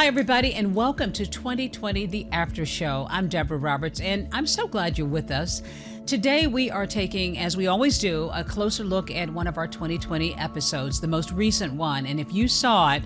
Hi, everybody, and welcome to 2020 The After Show. I'm Deborah Roberts, and I'm so glad you're with us. Today, we are taking, as we always do, a closer look at one of our 2020 episodes, the most recent one. And if you saw it,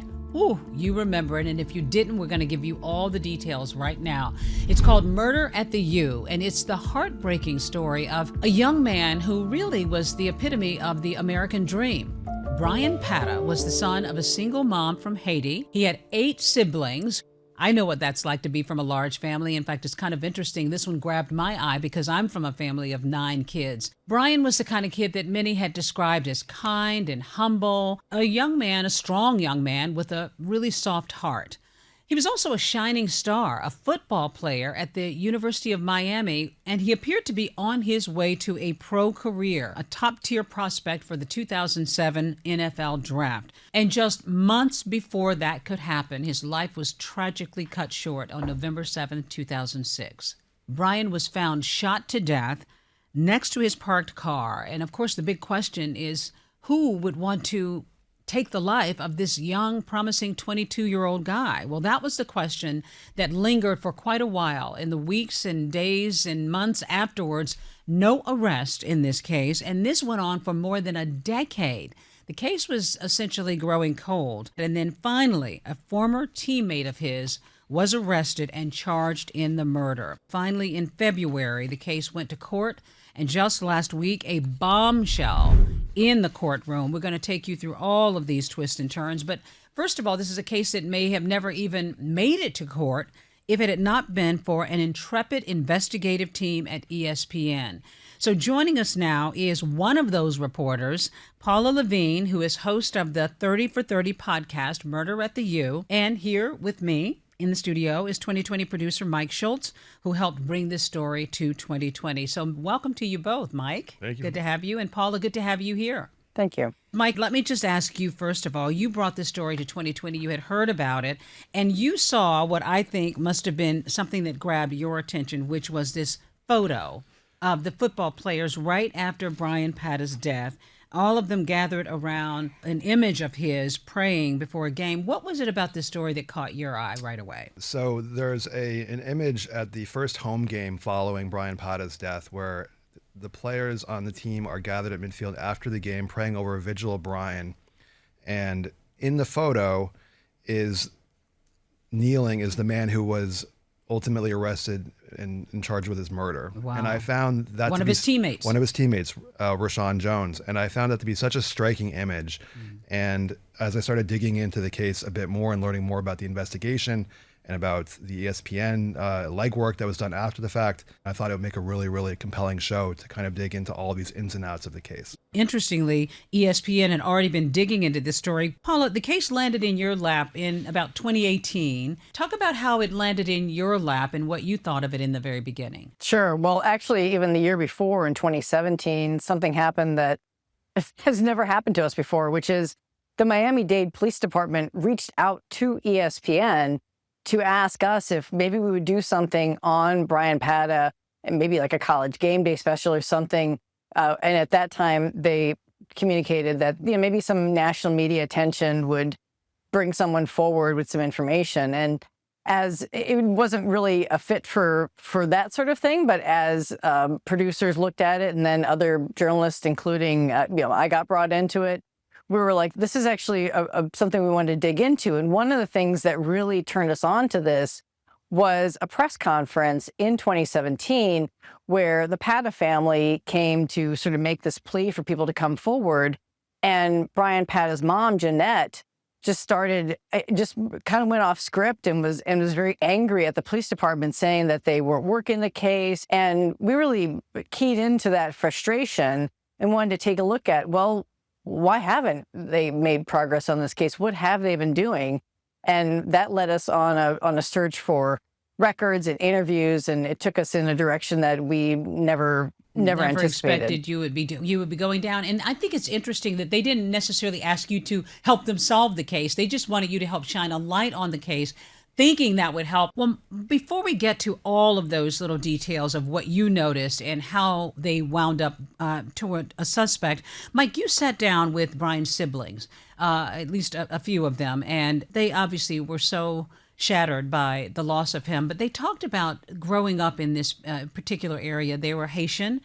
you remember it. And if you didn't, we're going to give you all the details right now. It's called Murder at the U, and it's the heartbreaking story of a young man who really was the epitome of the American dream. Bryan Pata was the son of a single mom from Haiti. He had 8 siblings. I know what that's like to be from a large family. In fact, it's kind of interesting. This one grabbed my eye because I'm from a family of 9 kids. Bryan was the kind of kid that many had described as kind and humble, a young man, a strong young man with a really soft heart. He was also a shining star, a football player at the University of Miami, and he appeared to be on his way to a pro career, a top-tier prospect for the 2007 NFL Draft. And just months before that could happen, his life was tragically cut short on November 7, 2006. Bryan was found shot to death next to his parked car. And of course, the big question is, who would want to take the life of this young, promising 22-year-old guy? Well, that was the question that lingered for quite a while. In the weeks and days and months afterwards, no arrest in this case, and this went on for more than a decade. The case was essentially growing cold, and then finally, a former teammate of his was arrested and charged in the murder. Finally, in February, the case went to court, and just last week, a bombshell in the courtroom. We're going to take you through all of these twists and turns. But first of all, this is a case that may have never even made it to court if it had not been for an intrepid investigative team at ESPN. So joining us now is one of those reporters, Paula Lavigne, who is host of the 30 for 30 podcast, Murder at the U. And here with me in the studio is 2020 producer Mike Schultz, who helped bring this story to 2020. So welcome to you both, Mike. Thank you. Good to have you. And Paula, good to have you here. Thank you. Mike, let me just ask you, first of all, you brought this story to 2020. You had heard about it, and you saw what I think must have been something that grabbed your attention, which was this photo of the football players right after Bryan Pata's death. All of them gathered around an image of his praying before a game. What was it about this story that caught your eye right away? So there's an image at the first home game following Bryan Pata's death where the players on the team are gathered at midfield after the game praying over a vigil of Bryan. And in the photo is kneeling is the man who was ultimately arrested and charged with his murder. Wow. And I found that One of his teammates, Rashaun Jones. And I found that to be such a striking image. And as I started digging into the case a bit more and learning more about the investigation and about the ESPN legwork that was done after the fact, I thought it would make a really, really compelling show to kind of dig into all these ins and outs of the case. Interestingly, ESPN had already been digging into this story. Paula, the case landed in your lap in about 2018. Talk about how it landed in your lap and what you thought of it in the very beginning. Sure. Well, actually, even the year before, in 2017, something happened that has never happened to us before, which is the Miami-Dade Police Department reached out to ESPN to ask us if maybe we would do something on Bryan Pata, and maybe like a college game day special or something. And at that time, they communicated that maybe some national media attention would bring someone forward with some information. And as it wasn't really a fit for that sort of thing, but as producers looked at it, and then other journalists, including I got brought into it, we were like, this is actually something we wanted to dig into. And one of the things that really turned us on to this was a press conference in 2017 where the Pata family came to sort of make this plea for people to come forward. And Bryan Pata's mom, Jeanette, just kind of went off script and was very angry at the police department, saying that they weren't working the case. And we really keyed into that frustration and wanted to take a look at, well, why haven't they made progress on this case? What have they been doing? And that led us on a search for records and interviews, and it took us in a direction that we never anticipated. Expected you would be going down. And I think it's interesting that they didn't necessarily ask you to help them solve the case. They just wanted you to help shine a light on the case, thinking that would help. Well, before we get to all of those little details of what you noticed and how they wound up toward a suspect, Mike, you sat down with Bryan's siblings, at least a few of them, and they obviously were so shattered by the loss of him. But they talked about growing up in this particular area. They were Haitian.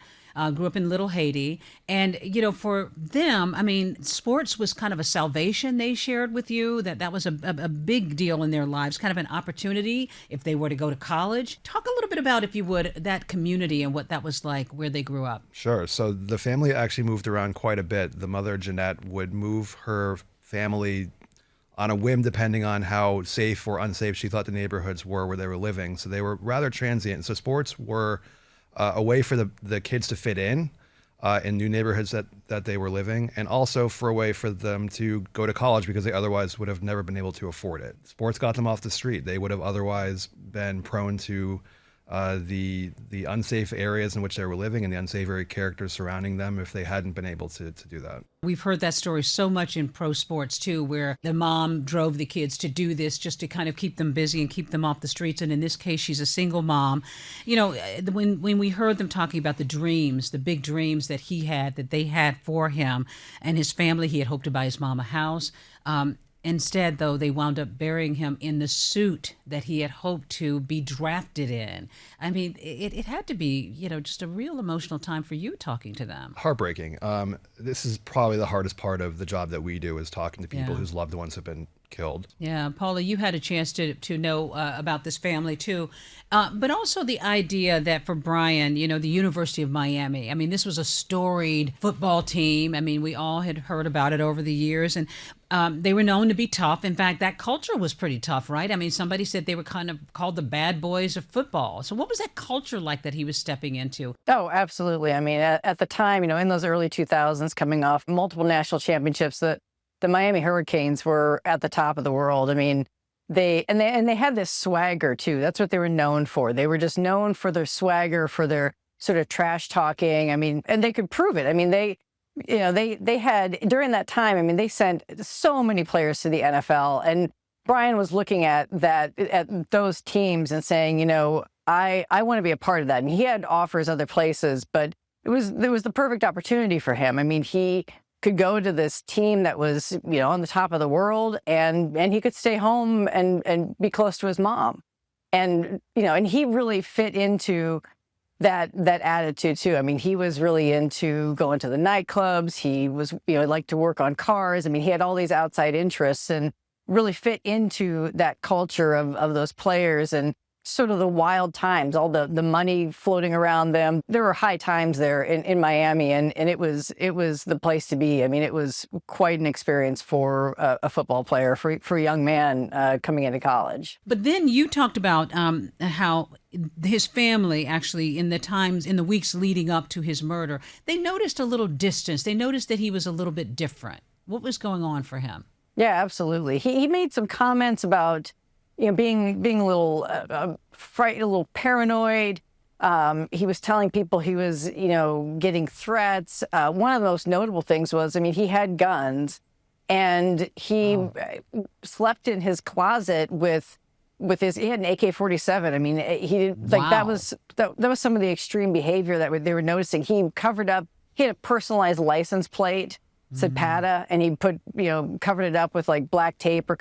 Grew up in Little Haiti. And, for them, I mean, sports was kind of a salvation they shared with you, that was a big deal in their lives, kind of an opportunity if they were to go to college. Talk a little bit about, if you would, that community and what that was like where they grew up. Sure. So the family actually moved around quite a bit. The mother, Jeanette, would move her family on a whim, depending on how safe or unsafe she thought the neighborhoods were where they were living. So they were rather transient. So sports were a way for the kids to fit in new neighborhoods that they were living, and also for a way for them to go to college because they otherwise would have never been able to afford it. Sports got them off the street. They would have otherwise been prone to the unsafe areas in which they were living and the unsavory characters surrounding them if they hadn't been able to do that. We've heard that story so much in pro sports too, where the mom drove the kids to do this just to kind of keep them busy and keep them off the streets. And in this case, she's a single mom. When we heard them talking about the dreams, the big dreams that they had for him and his family, he had hoped to buy his mom a house. Instead, though, they wound up burying him in the suit that he had hoped to be drafted in. I mean, it had to be, just a real emotional time for you talking to them. Heartbreaking. This is probably the hardest part of the job that we do, is talking to people whose loved ones have been killed. Yeah, Paula, you had a chance to know about this family too, but also the idea that for Bryan, the University of Miami, I mean, this was a storied football team. I mean, we all had heard about it over the years, and they were known to be tough. In fact, that culture was pretty tough, right? I mean, somebody said they were kind of called the bad boys of football. So what was that culture like that he was stepping into? Oh, absolutely. I mean, at the time, in those early 2000s, coming off multiple national championships, the Miami Hurricanes were at the top of the world. I mean, they had this swagger too. That's what they were known for. They were just known for their swagger, for their sort of trash talking. I mean, and they could prove it. I mean, they had, during that time, I mean, they sent so many players to the NFL, and Bryan was looking at those teams and saying, I want to be a part of that. And he had offers other places, but there was the perfect opportunity for him. I mean, he could go to this team that was, on the top of the world, and he could stay home and be close to his mom. And, and he really fit into that attitude too. I mean, he was really into going to the nightclubs. He was, liked to work on cars. I mean, he had all these outside interests and really fit into that culture of those players and sort of the wild times, all the money floating around them. There were high times there in Miami, and it was the place to be. I mean, it was quite an experience for a football player, for a young man coming into college. But then you talked about how his family actually, in the weeks leading up to his murder, they noticed a little distance. They noticed that he was a little bit different. What was going on for him? Yeah, absolutely. He made some comments about being a little frightened, a little paranoid. He was telling people he was, getting threats. One of the most notable things was, I mean, he had guns, and he slept in his closet with he had an AK-47. I mean, that was some of the extreme behavior that they were noticing. He covered up. He had a personalized license plate. Said Pata, and he covered it up with like black tape or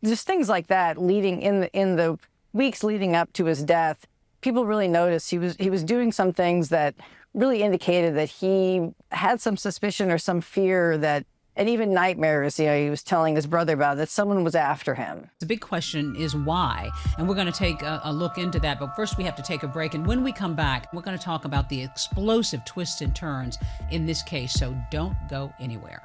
just things like that. Leading in the weeks leading up to his death, people really noticed he was doing some things that really indicated that he had some suspicion or some fear that, and even nightmares, he was telling his brother about, that someone was after him. The big question is why, and we're going to take a look into that. But first we have to take a break, and when we come back, we're going to talk about the explosive twists and turns in this case, so don't go anywhere.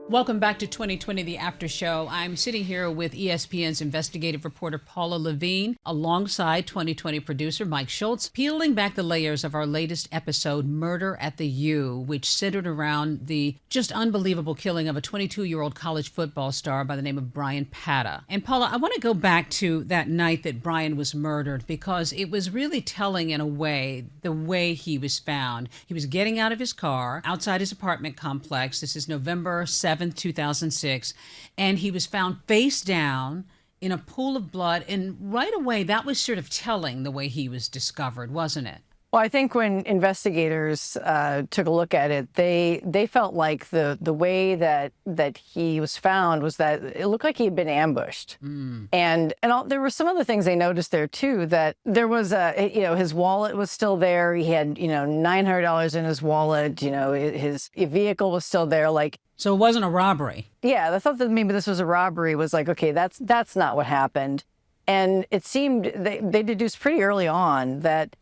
Welcome back to 2020, the After Show. I'm sitting here with ESPN's investigative reporter Paula Lavigne, alongside 2020 producer Mike Schultz, peeling back the layers of our latest episode, Murder at the U, which centered around the just unbelievable killing of a 22-year-old college football star by the name of Bryan Pata. And Paula, I want to go back to that night that Bryan was murdered, because it was really telling in a way, the way he was found. He was getting out of his car outside his apartment complex. This is November 7th, 2006, and he was found face down in a pool of blood. And right away, that was sort of telling, the way he was discovered, wasn't it? Well, I think when investigators took a look at it, they felt like the way that he was found was that it looked like he had been ambushed, there were some other things they noticed there too. That there was his wallet was still there. He had $900 in his wallet. His vehicle was still there. So it wasn't a robbery. Yeah, I thought that maybe this was a robbery. Was like, okay, that's not what happened, and it seemed they deduced pretty early on that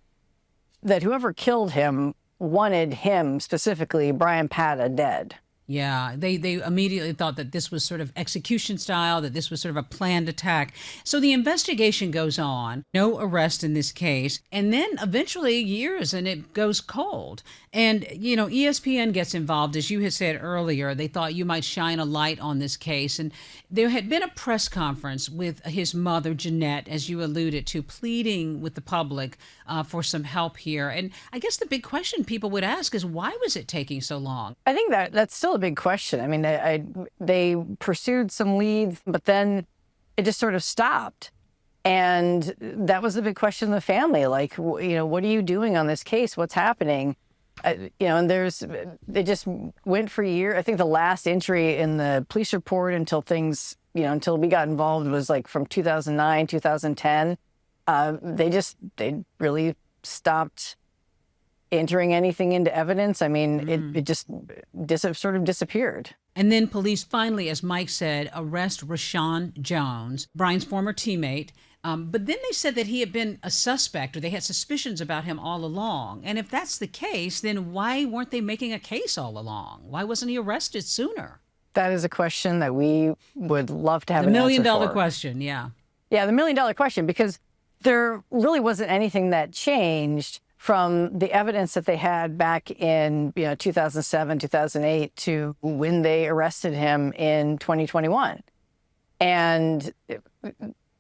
whoever killed him wanted him, specifically Bryan Pata, dead. Yeah, they immediately thought that this was sort of execution style, that this was sort of a planned attack. So the investigation goes on, no arrest in this case, and then eventually years and it goes cold. And, ESPN gets involved, as you had said earlier. They thought you might shine a light on this case. And there had been a press conference with his mother, Jeanette, as you alluded to, pleading with the public for some help here. And I guess the big question people would ask is, why was it taking so long? I think that's still a big question. I mean, they pursued some leads, but then it just sort of stopped. And that was the big question of the family. Like, what are you doing on this case? What's happening? And they just went for a year. I think the last entry in the police report until until we got involved was like from 2009, 2010. They really stopped entering anything into evidence. I mean, it just sort of disappeared. And then police finally, as Mike said, arrest Rashaun Jones, Bryan's former teammate. But then they said that he had been a suspect, or they had suspicions about him all along. And if that's the case, then why weren't they making a case all along? Why wasn't he arrested sooner? That is a question that we would love to have an answer for. The $1 million question, yeah. Yeah, the $1 million question, because there really wasn't anything that changed from the evidence that they had back in 2007, 2008 to when they arrested him in 2021. And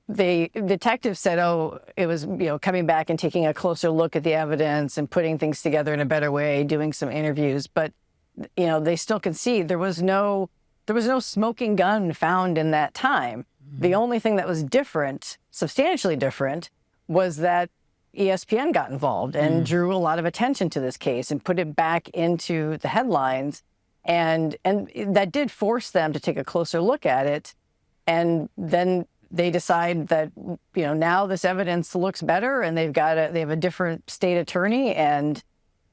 the detective said, it was, coming back and taking a closer look at the evidence and putting things together in a better way, doing some interviews. But, they still concede there was no smoking gun found in that time. Mm-hmm. The only thing that was different, substantially different, was that ESPN got involved and drew a lot of attention to this case and put it back into the headlines. And that did force them to take a closer look at it. And then they decide that, now this evidence looks better and they have a different state attorney, and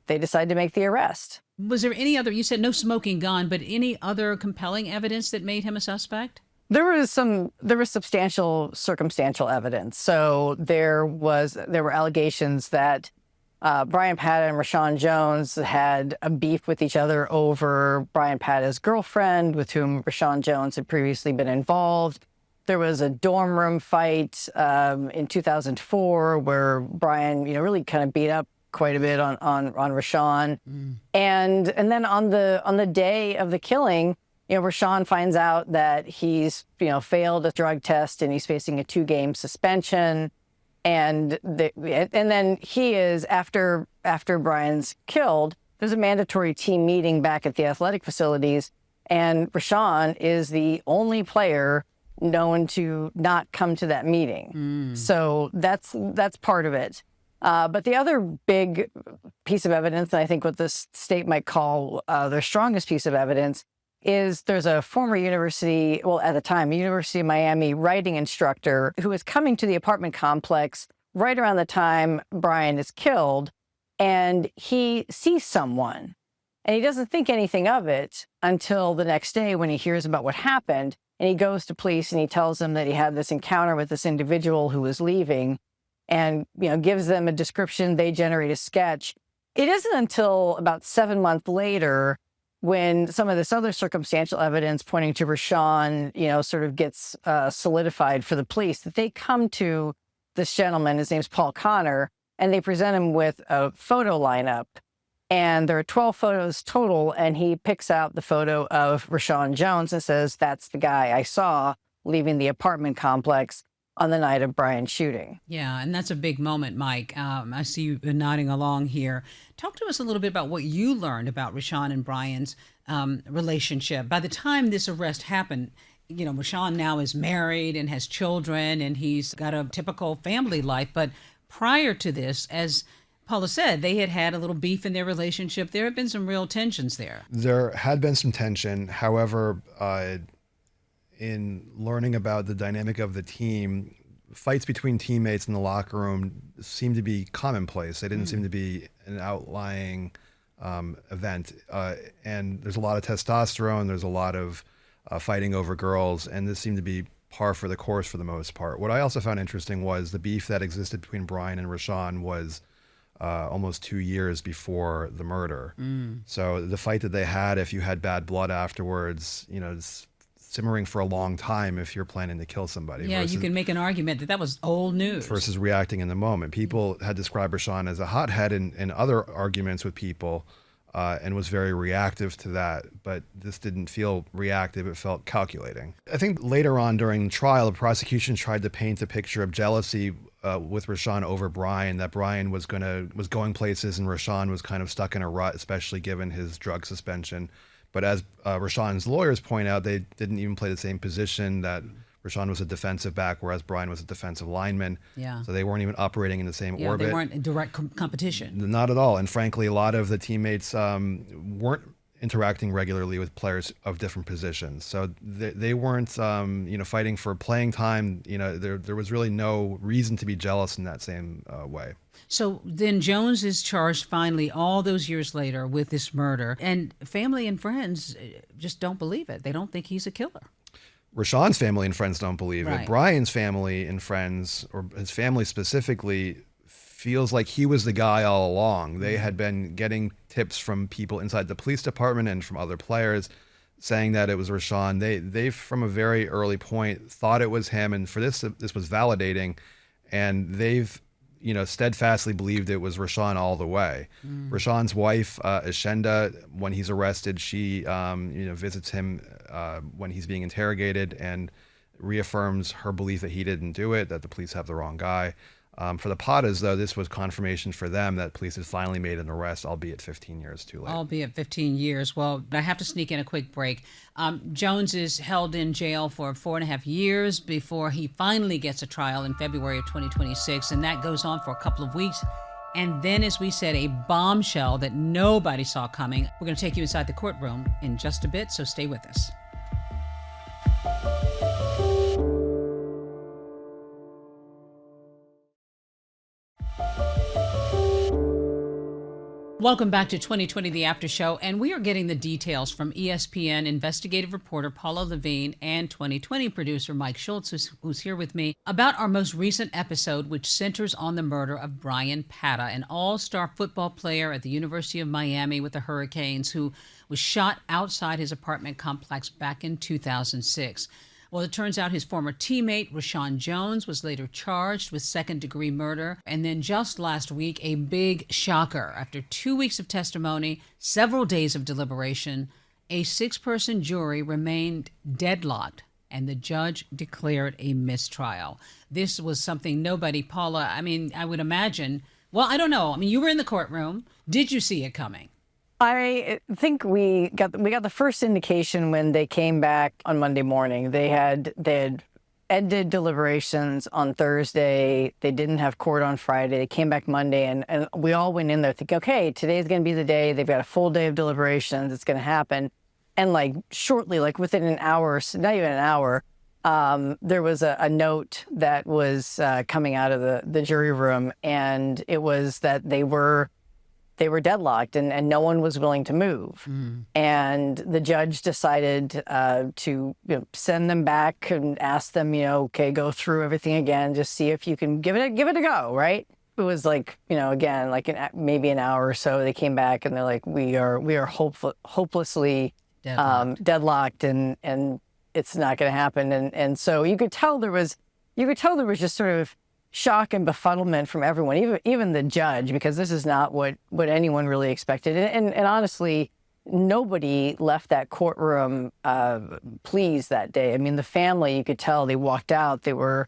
they decide to make the arrest. Was there any other, you said no smoking gun, but any other compelling evidence that made him a suspect? There was substantial circumstantial evidence. So there were allegations that Bryan Pata and Rashaun Jones had a beef with each other over Bryan Pata's girlfriend, with whom Rashaun Jones had previously been involved. There was a dorm room fight in 2004 where Bryan, really kind of beat up quite a bit on Rashaun. And then on the day of the killing, Rashaun finds out that he's, failed a drug test and he's facing a 2-game suspension. And then he is, after Bryan's killed, there's a mandatory team meeting back at the athletic facilities, and Rashaun is the only player known to not come to that meeting. So that's part of it. But the other big piece of evidence, and I think what this state might call their strongest piece of evidence, is there's a former University of Miami writing instructor who is coming to the apartment complex right around the time Bryan is killed, and he sees someone. And he doesn't think anything of it until the next day when he hears about what happened, and he goes to police and he tells them that he had this encounter with this individual who was leaving, and gives them a description. They generate a sketch. It isn't until about 7 months later, when some of this other circumstantial evidence pointing to Rashaun, sort of gets solidified for the police, that they come to this gentleman. His name's Paul Connor, and they present him with a photo lineup. And there are 12 photos total, and he picks out the photo of Rashaun Jones and says, "That's the guy I saw leaving the apartment complex on the night of Bryan's shooting." Yeah, and that's a big moment, Mike. I see you nodding along here. Talk to us a little bit about what you learned about Rashaun and Bryan's relationship. By the time this arrest happened, Rashaun now is married and has children, and he's got a typical family life. But prior to this, as Paula said they had had a little beef in their relationship. There had been some real tensions there. There had been some tension. However, in learning about the dynamic of the team, fights between teammates in the locker room seemed to be commonplace. They didn't seem to be an outlying event. And there's a lot of testosterone. There's a lot of fighting over girls. And this seemed to be par for the course for the most part. What I also found interesting was the beef that existed between Bryan and Rashaun was almost 2 years before the murder. So the fight that they had, if you had bad blood afterwards, it's simmering for a long time if you're planning to kill somebody. Yeah, you can make an argument that was old news. Versus reacting in the moment. People had described Rashaun as a hothead in other arguments with people and was very reactive to that, but this didn't feel reactive, it felt calculating. I think later on during the trial, the prosecution tried to paint a picture of jealousy with Rashaun over Bryan, that Bryan was going places and Rashaun was kind of stuck in a rut, especially given his drug suspension. But as Rashaun's lawyers point out, they didn't even play the same position, that Rashaun was a defensive back, whereas Bryan was a defensive lineman. Yeah. So they weren't even operating in the same orbit. They weren't in direct competition. Not at all. And frankly, a lot of the teammates weren't interacting regularly with players of different positions. So they weren't, fighting for playing time. There was really no reason to be jealous in that same way. So then Jones is charged finally all those years later with this murder, and family and friends just don't believe it. They don't think he's a killer. Rashaun's family and friends don't believe Right. it. Bryan's family and friends, or his family specifically, feels like he was the guy all along. They had been getting tips from people inside the police department and from other players saying that it was Rashaun. They from a very early point thought it was him, and for this was validating, and they've steadfastly believed it was Rashaun all the way. Rashaun's wife, Ashenda, when he's arrested, she visits him when he's being interrogated and reaffirms her belief that he didn't do it, that the police have the wrong guy. For the Patas, though, this was confirmation for them that police had finally made an arrest, albeit 15 years too late. Albeit 15 years. Well, I have to sneak in a quick break. Jones is held in jail for 4.5 years before he finally gets a trial in February of 2026, and that goes on for a couple of weeks. And then, as we said, a bombshell that nobody saw coming. We're going to take you inside the courtroom in just a bit, so stay with us. Welcome back to 2020, the After Show, and we are getting the details from ESPN investigative reporter Paula Lavigne and 2020 producer Mike Schultz, who's here with me, about our most recent episode, which centers on the murder of Bryan Pata, an all-star football player at the University of Miami with the Hurricanes, who was shot outside his apartment complex back in 2006. Well, it turns out his former teammate, Rashaun Jones, was later charged with second-degree murder. And then just last week, a big shocker. After 2 weeks of testimony, several days of deliberation, a 6-person jury remained deadlocked, and the judge declared a mistrial. This was something nobody, Paula, I would imagine, well, I don't know. You were in the courtroom. Did you see it coming? I think we got the first indication when they came back on Monday morning. They had ended deliberations on Thursday. They didn't have court on Friday. They came back Monday, and we all went in there thinking, okay, today's going to be the day. They've got a full day of deliberations. It's going to happen. And shortly, within an hour, not even an hour, there was a note that was coming out of the jury room, and it was that they were deadlocked and no one was willing to move. And the judge decided to send them back and ask them, okay, go through everything again, just see if you can give it a go, right? It was again, maybe an hour or so. They came back and they're like, we are hopelessly deadlocked and it's not going to happen. And so you could tell there was just sort of shock and befuddlement from everyone, even the judge, because this is not what anyone really expected. And honestly, nobody left that courtroom pleased that day. The family, you could tell, they walked out. They were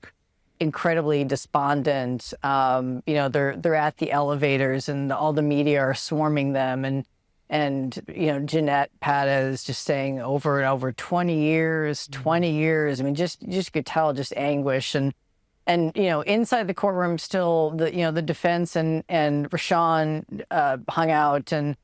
incredibly despondent. They're at the elevators and all the media are swarming them. And Jeanette Pata is just saying over and over, 20 years. You just could tell just anguish. And And, inside the courtroom, still the defense and Rashaun hung out. And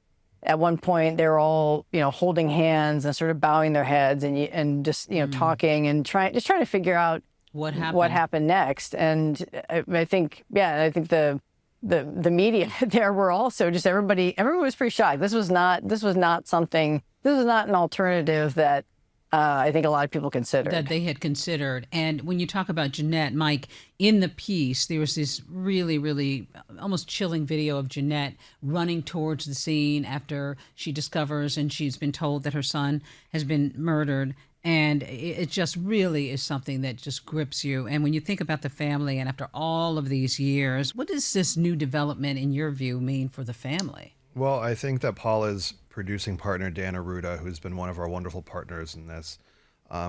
at one point they were all, holding hands and sort of bowing their heads and just, talking and trying to figure out what happened next. And I think the media there were also just everyone was pretty shocked. This was not an alternative that I think a lot of people considered. That they had considered. And when you talk about Jeanette, Mike, in the piece, there was this really, really almost chilling video of Jeanette running towards the scene after she discovers and she's been told that her son has been murdered. And it just really is something that just grips you. And when you think about the family and after all of these years, what does this new development, in your view, mean for the family? Well, I think that Paula's producing partner, Dan Arruda, who's been one of our wonderful partners in this,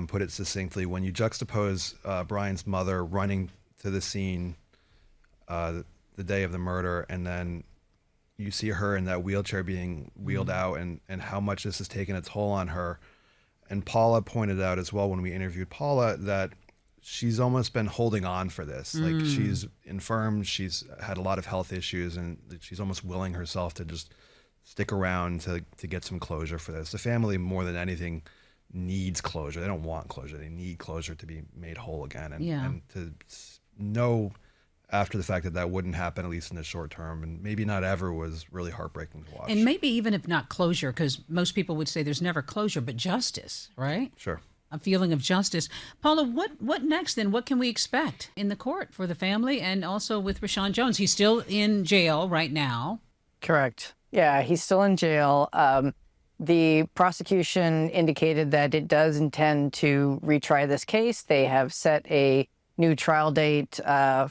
put it succinctly. When you juxtapose Brian's mother running to the scene the day of the murder, and then you see her in that wheelchair being wheeled out, and how much this has taken a toll on her. And Paula pointed out as well when we interviewed Paula that she's almost been holding on for this. Like, she's infirm, she's had a lot of health issues, and she's almost willing herself to just stick around to get some closure for this. The family, more than anything, needs closure. They don't want closure. They need closure to be made whole again. And to know after the fact that wouldn't happen, at least in the short term, and maybe not ever, was really heartbreaking to watch. And maybe even if not closure, because most people would say there's never closure, but justice, right? Sure. A feeling of justice. Paula, what next then? What can we expect in the court for the family and also with Rashaun Jones? He's still in jail right now. Correct. Yeah, he's still in jail. The prosecution indicated that it does intend to retry this case. They have set a new trial date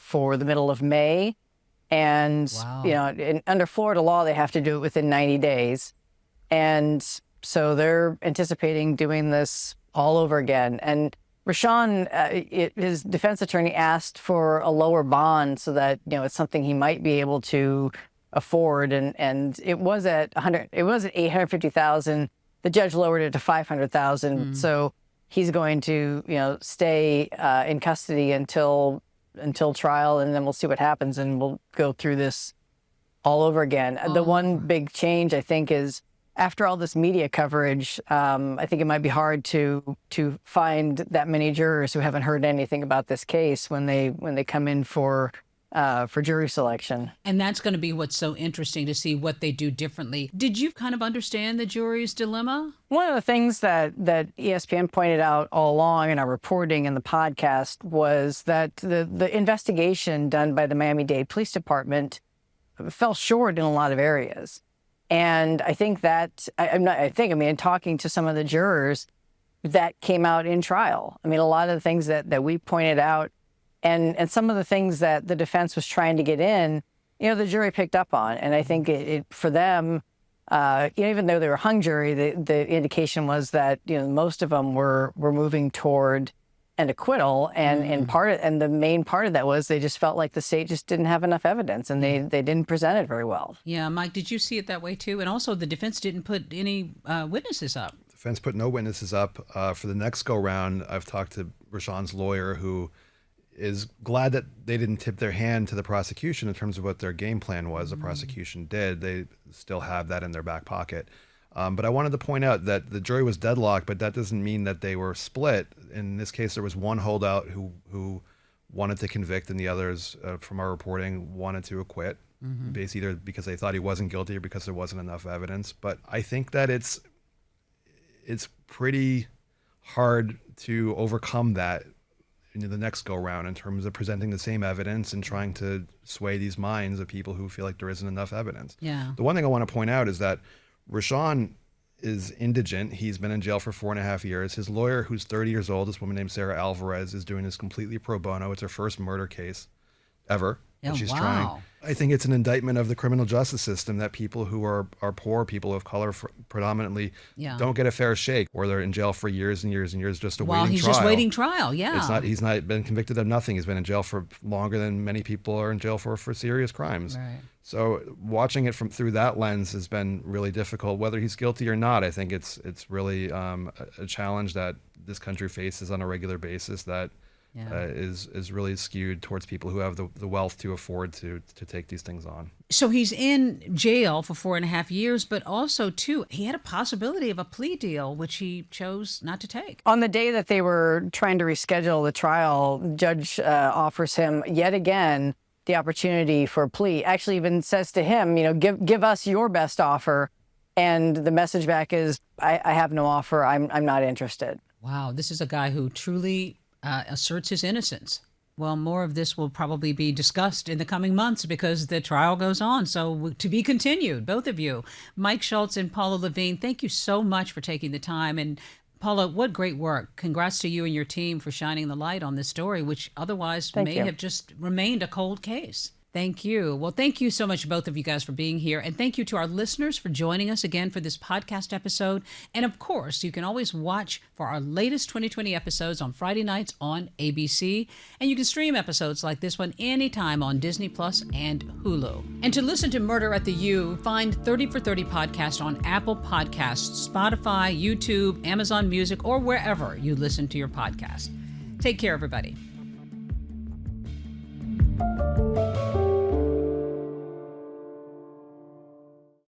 for the middle of May. And, wow. Under Florida law, they have to do it within 90 days. And so they're anticipating doing this all over again. And Rashaun, his defense attorney asked for a lower bond so that, it's something he might be able to afford. And it was at $850,000. The judge lowered it to $500,000. So he's going to, stay in custody until trial, and then we'll see what happens, and we'll go through this all over again. The one big change, I think, is after all this media coverage, I think it might be hard to find that many jurors who haven't heard anything about this case when they come in for jury selection. And that's going to be what's so interesting, to see what they do differently. Did you kind of understand the jury's dilemma? One of the things that ESPN pointed out all along in our reporting in the podcast was that the investigation done by the Miami-Dade Police Department fell short in a lot of areas. And I think in talking to some of the jurors, that came out in trial. I mean, a lot of the things that we pointed out and some of the things that the defense was trying to get in, the jury picked up on. And I think it for them, even though they were hung jury, the indication was that, most of them were moving toward an acquittal. And the main part of that was they just felt like the state just didn't have enough evidence, and they didn't present it very well. Yeah, Mike, did you see it that way too? And also the defense didn't put any witnesses up. The defense put no witnesses up. For the next go round, I've talked to Rashaun's lawyer, who is glad that they didn't tip their hand to the prosecution in terms of what their game plan was. The prosecution did. They still have that in their back pocket. But I wanted to point out that the jury was deadlocked, but that doesn't mean that they were split. In this case, there was one holdout who wanted to convict, and the others, from our reporting, wanted to acquit, basically either because they thought he wasn't guilty or because there wasn't enough evidence. But I think that it's pretty hard to overcome that in the next go round in terms of presenting the same evidence and trying to sway these minds of people who feel like there isn't enough evidence. Yeah. The one thing I want to point out is that Rashaun is indigent. He's been in jail for 4.5 years. His lawyer, who's 30 years old, this woman named Sarah Alvarez, is doing this completely pro bono. It's her first murder case ever. Oh, she's wow. trying. I think it's an indictment of the criminal justice system that people who are poor, people of color predominantly, don't get a fair shake, or they're in jail for years and years and years just awaiting trial. While he's just waiting trial, yeah. He's not been convicted of nothing. He's been in jail for longer than many people are in jail for serious crimes. Right. So watching it through that lens has been really difficult. Whether he's guilty or not, I think it's really a challenge that this country faces on a regular basis that is really skewed towards people who have the wealth to afford to take these things on. So he's in jail for 4.5 years, but also, too, he had a possibility of a plea deal, which he chose not to take. On the day that they were trying to reschedule the trial, the judge offers him yet again the opportunity for a plea. Actually even says to him, give us your best offer. And the message back is, I have no offer. I'm not interested. Wow, this is a guy who truly asserts his innocence. Well, more of this will probably be discussed in the coming months because the trial goes on. So to be continued, both of you. Mike Schultz and Paula Lavigne, thank you so much for taking the time. And Paula, what great work. Congrats to you and your team for shining the light on this story, which otherwise may have just remained a cold case. Thank you. Well, thank you so much, both of you guys, for being here. And thank you to our listeners for joining us again for this podcast episode. And of course, you can always watch for our latest 2020 episodes on Friday nights on ABC. And you can stream episodes like this one anytime on Disney Plus and Hulu. And to listen to Murder at the U, find 30 for 30 podcast on Apple Podcasts, Spotify, YouTube, Amazon Music, or wherever you listen to your podcast. Take care, everybody.